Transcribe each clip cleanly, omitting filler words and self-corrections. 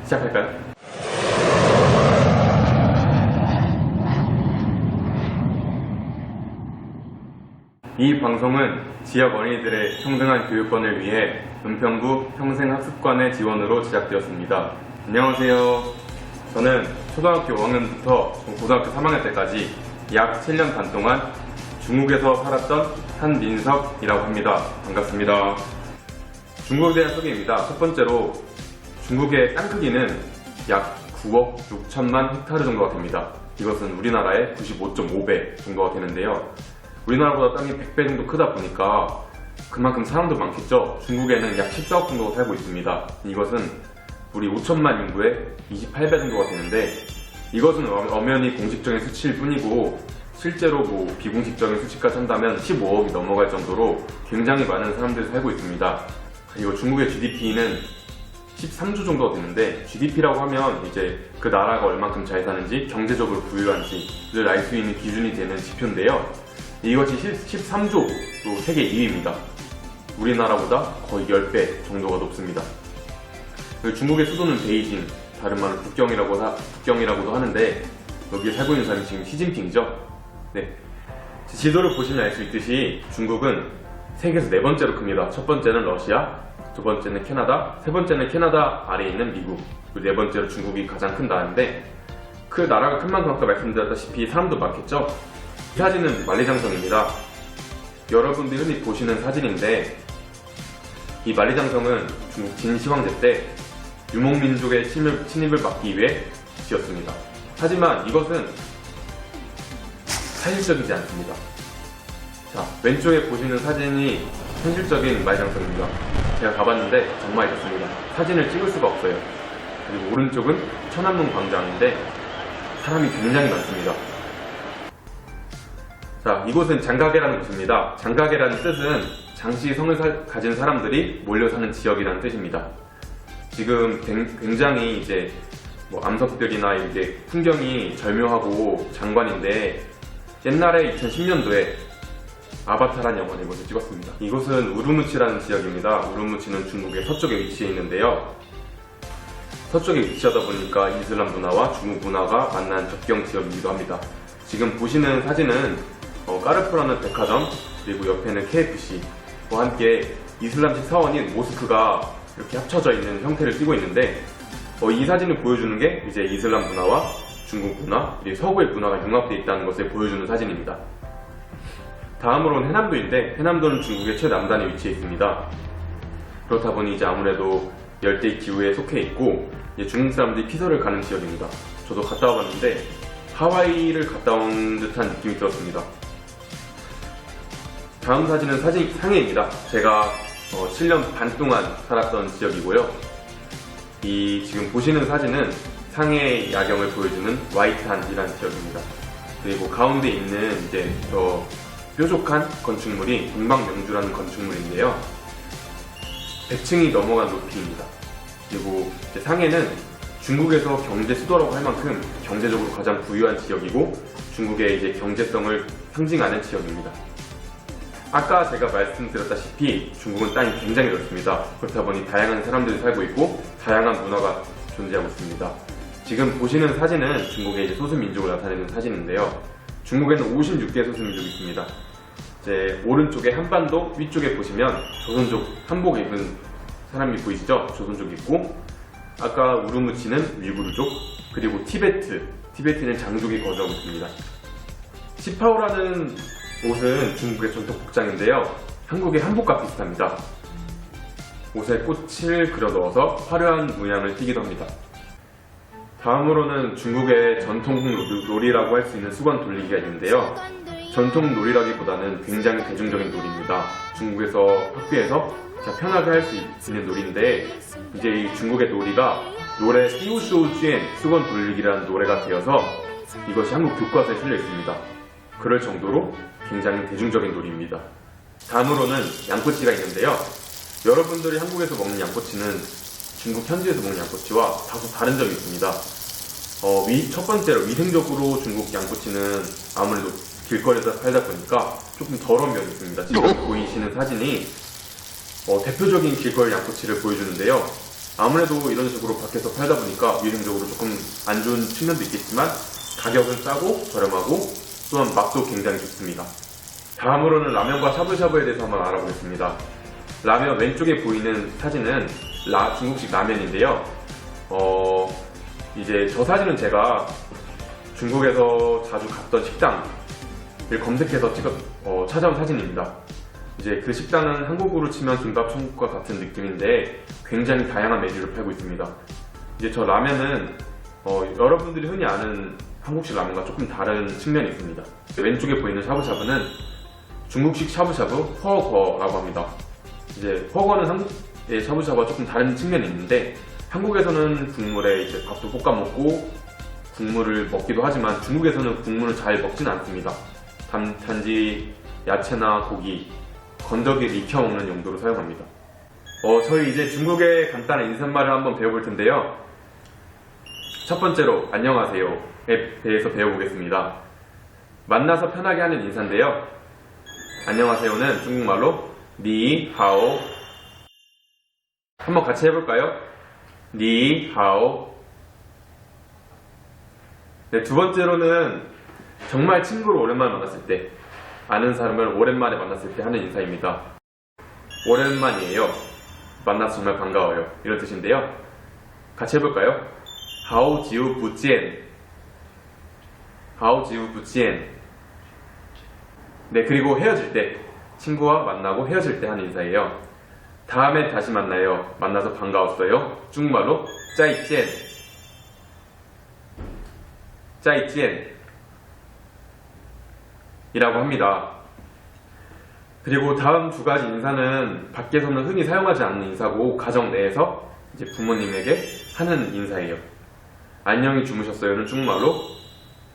시작할까요? 이 방송은 지역 어린이들의 평등한 교육권을 위해 은평구 평생학습관의 지원으로 제작되었습니다. 안녕하세요. 저는 초등학교 5학년부터 고등학교 3학년 때까지 약 7년 반 동안 중국에서 살았던 한민석이라고 합니다. 반갑습니다. 중국에 대한 소개입니다. 첫 번째로 중국의 땅 크기는 약 9억 6천만 헥타르 정도가 됩니다. 이것은 우리나라의 95.5배 정도가 되는데요. 우리나라보다 땅이 100배 정도 크다 보니까 그만큼 사람도 많겠죠. 중국에는 약 14억 정도가 살고 있습니다. 이것은 우리 5천만 인구의 28배 정도가 되는데, 이것은 엄연히 공식적인 수치일 뿐이고 실제로 비공식적인 수치까지 한다면 15억이 넘어갈 정도로 굉장히 많은 사람들이 살고 있습니다. 그리고 중국의 GDP는 13조 정도가 되는데, GDP라고 하면 이제 그 나라가 얼만큼 잘 사는지, 경제적으로 부유한지를 알 수 있는 기준이 되는 지표인데요. 이것이 13조로 세계 2위입니다. 우리나라보다 거의 10배 정도가 높습니다. 중국의 수도는 베이징, 다른 말로 북경이라고도 하는데, 여기에 살고 있는 사람이 지금 시진핑이죠. 네. 지도를 보시면 알 수 있듯이 중국은 세계에서 4번째로 큽니다. 첫 번째는 러시아, 두 번째는 캐나다, 세 번째는 캐나다 아래에 있는 미국, 그리고 네 번째로 중국이 가장 큰 나라인데, 그 나라가 큰 만큼 아까 말씀드렸다시피 사람도 많겠죠? 이 사진은 만리장성입니다. 여러분들이 흔히 보시는 사진인데, 이 만리장성은 중국 진시황제 때 유목민족의 침입을 막기 위해 지었습니다. 하지만 이것은 사실적이지 않습니다. 자, 왼쪽에 보시는 사진이 현실적인 만리장성입니다. 제가 가봤는데 정말 좋습니다. 사진을 찍을 수가 없어요. 그리고 오른쪽은 천안문 광장인데 사람이 굉장히 많습니다. 자, 이곳은 장가게라는 곳입니다. 장가게라는 뜻은 장씨성을 가진 사람들이 몰려 사는 지역이라는 뜻입니다. 지금 굉장히 이제 암석들이나 이렇게 풍경이 절묘하고 장관인데, 옛날에 2010년도에 아바타라는 영화를 이곳을 찍었습니다. 이곳은 우르무치라는 지역입니다. 우르무치는 중국의 서쪽에 위치해 있는데요. 서쪽에 위치하다 보니까 이슬람 문화와 중국 문화가 만난 접경 지역이기도 합니다. 지금 보시는 사진은 까르푸라는 백화점, 그리고 옆에는 KFC와 함께 이슬람식 사원인 모스크가 이렇게 합쳐져 있는 형태를 띠고 있는데, 이 사진을 보여주는 게 이제 이슬람 문화와 중국 문화, 그리고 서구의 문화가 융합되어 있다는 것을 보여주는 사진입니다. 다음으로는 해남도인데, 해남도는 중국의 최남단에 위치해 있습니다. 그렇다 보니 이제 아무래도 열대 기후에 속해 있고, 이제 중국 사람들이 피서를 가는 지역입니다. 저도 갔다 와봤는데 하와이를 갔다 온 듯한 느낌이 들었습니다. 다음 사진은 상해입니다. 제가 7년 반 동안 살았던 지역이고요. 이 지금 보시는 사진은 상해의 야경을 보여주는 와이탄이라는 지역입니다. 그리고 가운데 있는 이제 저 뾰족한 건축물이 동방명주라는 건축물인데요. 100층이 넘어간 높이입니다. 그리고 이제 상해는 중국에서 경제 수도라고 할 만큼 경제적으로 가장 부유한 지역이고, 중국의 이제 경제성을 상징하는 지역입니다. 아까 제가 말씀드렸다시피 중국은 땅이 굉장히 넓습니다. 그렇다 보니 다양한 사람들이 살고 있고 다양한 문화가 존재하고 있습니다. 지금 보시는 사진은 중국의 이제 소수민족을 나타내는 사진인데요. 중국에는 56개의 소수민족이 있습니다. 이제 오른쪽에 한반도, 위쪽에 보시면 조선족 한복 입은 사람이 보이시죠? 조선족 있고, 아까 우르무치는 위구르족, 그리고 티베트는 장족이 거주하고 있습니다. 시파오라는 옷은 중국의 전통 복장인데요. 한국의 한복과 비슷합니다. 옷에 꽃을 그려 넣어서 화려한 문양을 띠기도 합니다. 다음으로는 중국의 전통 놀이라고 할 수 있는 수건 돌리기가 있는데요. 전통 놀이라기보다는 굉장히 대중적인 놀이입니다. 중국에서 학교에서 편하게 할 수 있는 놀이인데, 이제 이 중국의 놀이가 노래 띠우쇼우쥐엔 수건 돌리기라는 노래가 되어서 이것이 한국 교과서에 실려 있습니다. 그럴 정도로 굉장히 대중적인 놀이입니다. 다음으로는 양꼬치가 있는데요. 여러분들이 한국에서 먹는 양꼬치는 중국 현지에서 먹는 양꼬치와 다소 다른 점이 있습니다. 첫 번째로 위생적으로 중국 양꼬치는 아무래도 길거리에서 팔다 보니까 조금 더러운 면이 있습니다. 지금 보이시는 사진이 대표적인 길거리 양꼬치를 보여주는데요. 아무래도 이런 식으로 밖에서 팔다 보니까 위생적으로 조금 안 좋은 측면도 있겠지만 가격은 싸고 저렴하고 또한 맛도 굉장히 좋습니다. 다음으로는 라면과 샤브샤브에 대해서 한번 알아보겠습니다. 라면 왼쪽에 보이는 사진은 중국식 라면인데요. 이제 저 사진은 제가 중국에서 자주 갔던 식당을 검색해서 찾아온 사진입니다. 이제 그 식당은 한국으로 치면 김밥 천국과 같은 느낌인데 굉장히 다양한 메뉴를 팔고 있습니다. 이제 저 라면은 여러분들이 흔히 아는 한국식 라면과 조금 다른 측면이 있습니다. 왼쪽에 보이는 샤브샤브는 중국식 샤브샤브 허거라고 합니다. 이제 허거는 한국의 샤브샤브와 조금 다른 측면이 있는데 한국에서는 국물에 이제 밥도 볶아 먹고 국물을 먹기도 하지만 중국에서는 국물을 잘 먹지는 않습니다. 단지 야채나 고기, 건더기를 익혀 먹는 용도로 사용합니다. 저희 이제 중국의 간단한 인사말을 한번 배워볼 텐데요. 첫 번째로 안녕하세요에 대해서 배워보겠습니다. 만나서 편하게 하는 인사인데요. 안녕하세요는 중국말로 니하오. 한번 같이 해볼까요? 니하오. 네, 두 번째로는 정말 친구를 오랜만에 만났을 때, 아는 사람을 오랜만에 만났을 때 하는 인사입니다. 오랜만이에요. 만나서 정말 반가워요. 이런 뜻인데요. 같이 해볼까요? 하오지우 부지엔. 하오지우 부지엔. 네, 그리고 헤어질 때, 친구와 만나고 헤어질 때 하는 인사예요. 다음에 다시 만나요. 만나서 반가웠어요. 중국말로 짜이젠. 짜이젠 이라고 합니다. 그리고 다음 두 가지 인사는 밖에서는 흔히 사용하지 않는 인사고 가정 내에서 이제 부모님에게 하는 인사예요. 안녕히 주무셨어요는 중국말로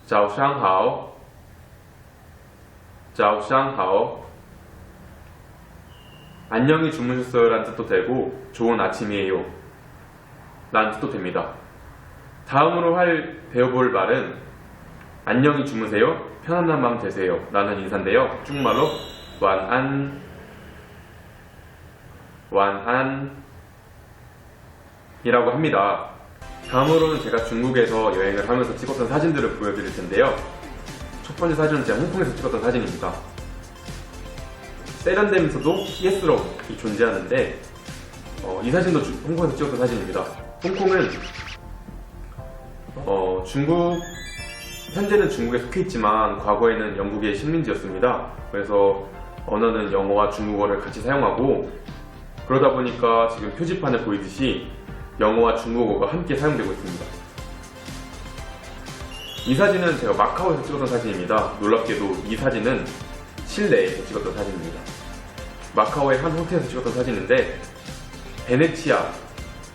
자오샹하오. 자오샹하오. 안녕히 주무셨어요 라는 뜻도 되고 좋은 아침이에요 라는 뜻도 됩니다. 다음으로 배워볼 말은 안녕히 주무세요, 편안한 밤 되세요 라는 인사인데요. 중국말로 완안. 완안 이라고 합니다. 다음으로는 제가 중국에서 여행을 하면서 찍었던 사진들을 보여드릴 텐데요. 첫 번째 사진은 제가 홍콩에서 찍었던 사진입니다. 세련되면서도 예스러움이 존재하는데 이 사진도 홍콩에서 찍었던 사진입니다. 홍콩은 현재는 중국에 속해 있지만 과거에는 영국의 식민지였습니다. 그래서 언어는 영어와 중국어를 같이 사용하고 그러다 보니까 지금 표지판에 보이듯이 영어와 중국어가 함께 사용되고 있습니다. 이 사진은 제가 마카오에서 찍었던 사진입니다. 놀랍게도 이 사진은 실내에서 찍었던 사진입니다. 마카오의 한 호텔에서 찍었던 사진인데 베네치아,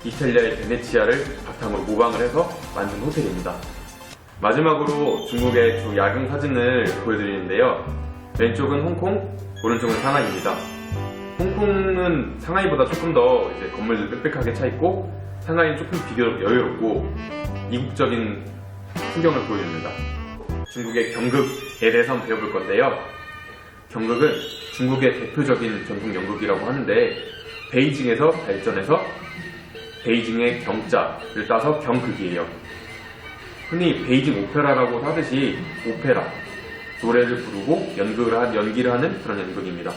이탈리아의 베네치아를 바탕으로 모방을 해서 만든 호텔입니다. 마지막으로 중국의 주 야경 사진을 보여드리는데요. 왼쪽은 홍콩, 오른쪽은 상하이입니다. 홍콩은 상하이보다 조금 더 이제 건물들 빽빽하게 차 있고 상하이는 조금 비교적 여유롭고 이국적인 풍경을 보여줍니다. 중국의 경극에 대해서 한번 배워볼 건데요. 경극은 중국의 대표적인 전통 연극이라고 하는데 베이징에서 발전해서 베이징의 경자를 따서 경극이에요. 흔히 베이징 오페라라고 하듯이 오페라, 노래를 부르고 연기를 하는 그런 연극입니다.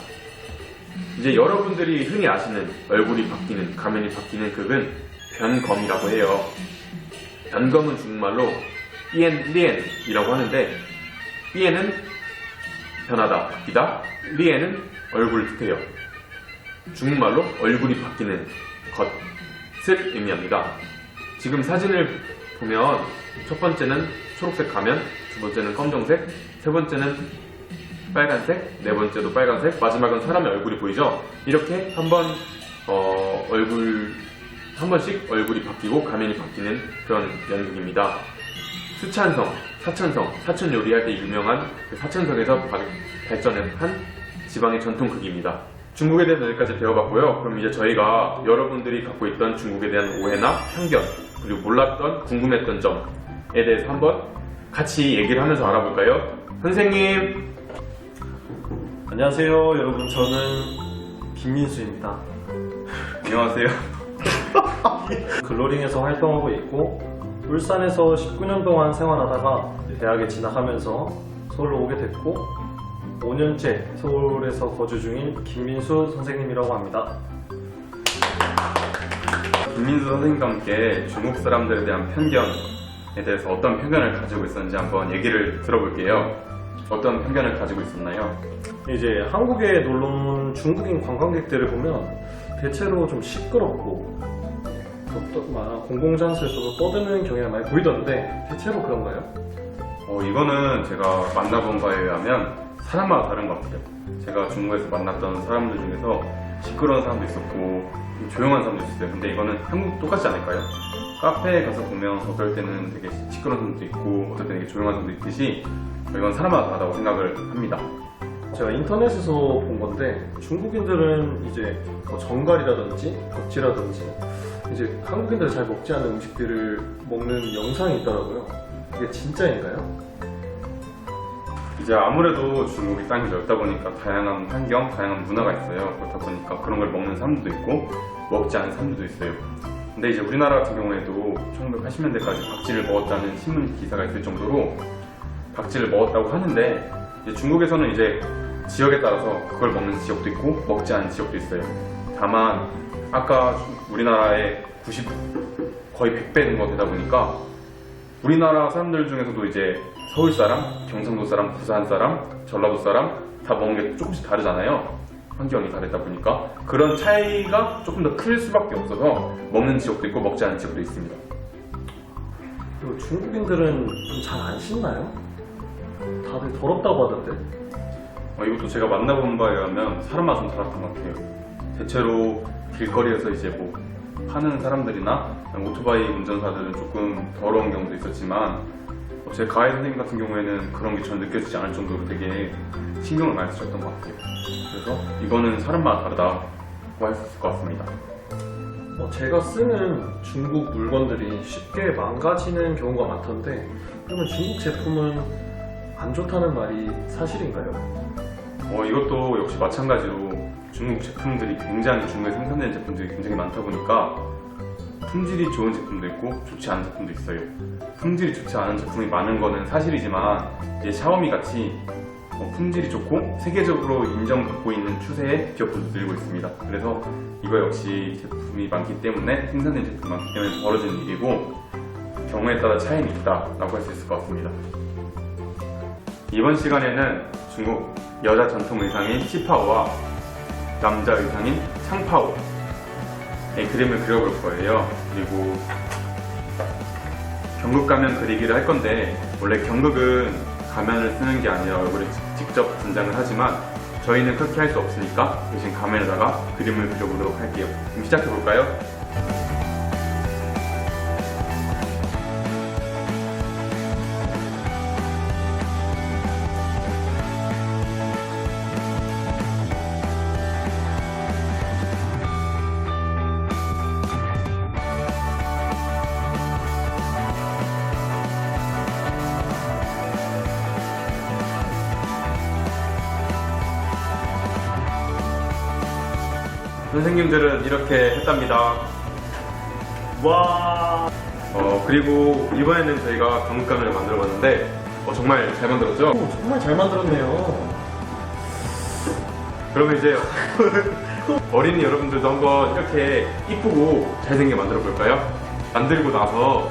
이제 여러분들이 흔히 아시는 얼굴이 바뀌는, 가면이 바뀌는 극은 변검이라고 해요. 변검은 중국말로 리엔이라고 하는데 리엔은 변하다, 바뀌다, 리엔은 얼굴을 뜻해요. 중국말로 얼굴이 바뀌는 것을 의미합니다. 지금 사진을 보면 첫 번째는 초록색 가면, 두 번째는 검정색, 세 번째는 빨간색, 네 번째도 빨간색, 마지막은 사람의 얼굴이 보이죠? 이렇게 한 번씩 얼굴이 바뀌고 가면이 바뀌는 그런 연극입니다. 수찬성, 사천 요리할 때 유명한 그 사천성에서 발전한 지방의 전통극입니다. 중국에 대해서 여기까지 배워봤고요. 그럼 이제 저희가 여러분들이 갖고 있던 중국에 대한 오해나 편견, 그리고 몰랐던, 궁금했던 점에 대해서 한번 같이 얘기를 하면서 알아볼까요? 선생님! 안녕하세요 여러분, 저는 김민수입니다. 안녕하세요. 글로링에서 활동하고 있고 울산에서 19년 동안 생활하다가 대학에 진학하면서 서울로 오게 됐고 5년째 서울에서 거주 중인 김민수 선생님이라고 합니다. 김민수 선생님과 함께 중국 사람들에 대한 편견에 대해서 어떤 편견을 가지고 있었는지 한번 얘기를 들어볼게요. 어떤 편견을 가지고 있었나요? 이제 한국에 놀러 온 중국인 관광객들을 보면 대체로 좀 시끄럽고 공공장소에서도 떠드는 경향이 많이 보이던데 대체로 그런가요? 이거는 제가 만나본 바에 의하면 사람마다 다른 것 같아요. 제가 중국에서 만났던 사람들 중에서 시끄러운 사람도 있었고 조용한 사람도 있었어요. 근데 이거는 한국 똑같지 않을까요? 카페에 가서 보면 어떨 때는 되게 시끄러운 사람도 있고 어떨 때는 되게 조용한 사람도 있듯이 이건 사람마다 다르다고 생각을 합니다. 제가 인터넷에서 본 건데 중국인들은 이제 뭐 정갈이라든지 덕지라든지 이제 한국인들이 잘 먹지 않는 음식들을 먹는 영상이 있더라고요. 이게 진짜인가요? 이제 아무래도 중국이 땅이 넓다 보니까 다양한 환경, 다양한 문화가 있어요. 그렇다 보니까 그런 걸 먹는 사람들도 있고 먹지 않는 사람들도 있어요. 근데 이제 우리나라 같은 경우에도 1980년대까지 박쥐를 먹었다는 신문 기사가 있을 정도로 박쥐를 먹었다고 하는데 이제 중국에서는 이제 지역에 따라서 그걸 먹는 지역도 있고 먹지 않는 지역도 있어요. 다만 아까 우리나라의 거의 100배 정도 되다 보니까 우리나라 사람들 중에서도 이제 서울 사람, 경상도 사람, 부산 사람, 전라도 사람 다 먹는 게 조금씩 다르잖아요. 환경이 다르다 보니까 그런 차이가 조금 더 클 수밖에 없어서 먹는 지역도 있고 먹지 않는 지역도 있습니다. 그리고 중국인들은 잘 안 씻나요? 다들 더럽다고 하던데. 이것도 제가 만나본 바에 의하면 사람마다 좀 다르던 것 같아요. 대체로 길거리에서 이제 뭐 파는 사람들이나 오토바이 운전사들은 조금 더러운 경우도 있었지만 제 가해 선생님 같은 경우에는 그런 게 전혀 느껴지지 않을 정도로 되게 신경을 많이 쓰셨던 것 같아요. 그래서 이거는 사람마다 다르다고 할 수 있을 것 같습니다. 제가 쓰는 중국 물건들이 쉽게 망가지는 경우가 많던데 그러면 중국 제품은 안 좋다는 말이 사실인가요? 이것도 역시 마찬가지로 중국 제품들이 굉장히 중국에 생산되는 제품들이 굉장히 많다 보니까 품질이 좋은 제품도 있고 좋지 않은 제품도 있어요. 품질이 좋지 않은 제품이 많은 거는 사실이지만 이제 샤오미 같이 품질이 좋고 세계적으로 인정받고 있는 추세의 기업들도 늘고 있습니다. 그래서 이거 역시 제품이 많기 때문에 생산된 제품이 많기 때문에 벌어지는 일이고 경우에 따라 차이는 있다라고 할 수 있을 것 같습니다. 이번 시간에는 중국 여자 전통 의상인 치파오와 남자 의상인 창파오의 그림을 그려볼 거예요. 그리고 경극 가면 그리기를 할 건데 원래 경극은 가면을 쓰는 게 아니라 얼굴에 직접 분장을 하지만 저희는 그렇게 할 수 없으니까 대신 가면에다가 그림을 그려보도록 할게요. 그럼 시작해볼까요? 선생님들은 이렇게 했답니다. 와. 그리고 이번에는 저희가 경극가면을 만들어봤는데 정말 잘 만들었죠? 정말 잘 만들었네요. 그러면 이제 어린이 여러분들도 한번 이렇게 이쁘고 잘생기게 만들어 볼까요? 만들고 나서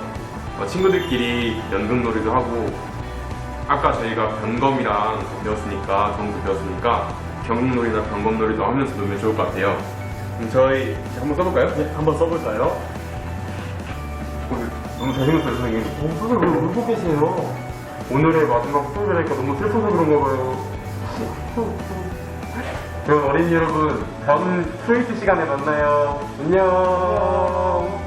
친구들끼리 연극놀이도 하고 아까 저희가 변검이랑 배웠으니까 경극놀이나 변검놀이도 하면서 놀면 좋을 것 같아요. 그럼 저희 한번 써볼까요? 네, 한번 써볼까요? 너무 잘생겼어요, 선생님. 선생님 왜 울고 계세요? 오늘의 마지막 수업이니까 너무 슬퍼서 그런가 봐요. 그럼 어린이 여러분, 다음 스위트 시간에 만나요. 안녕.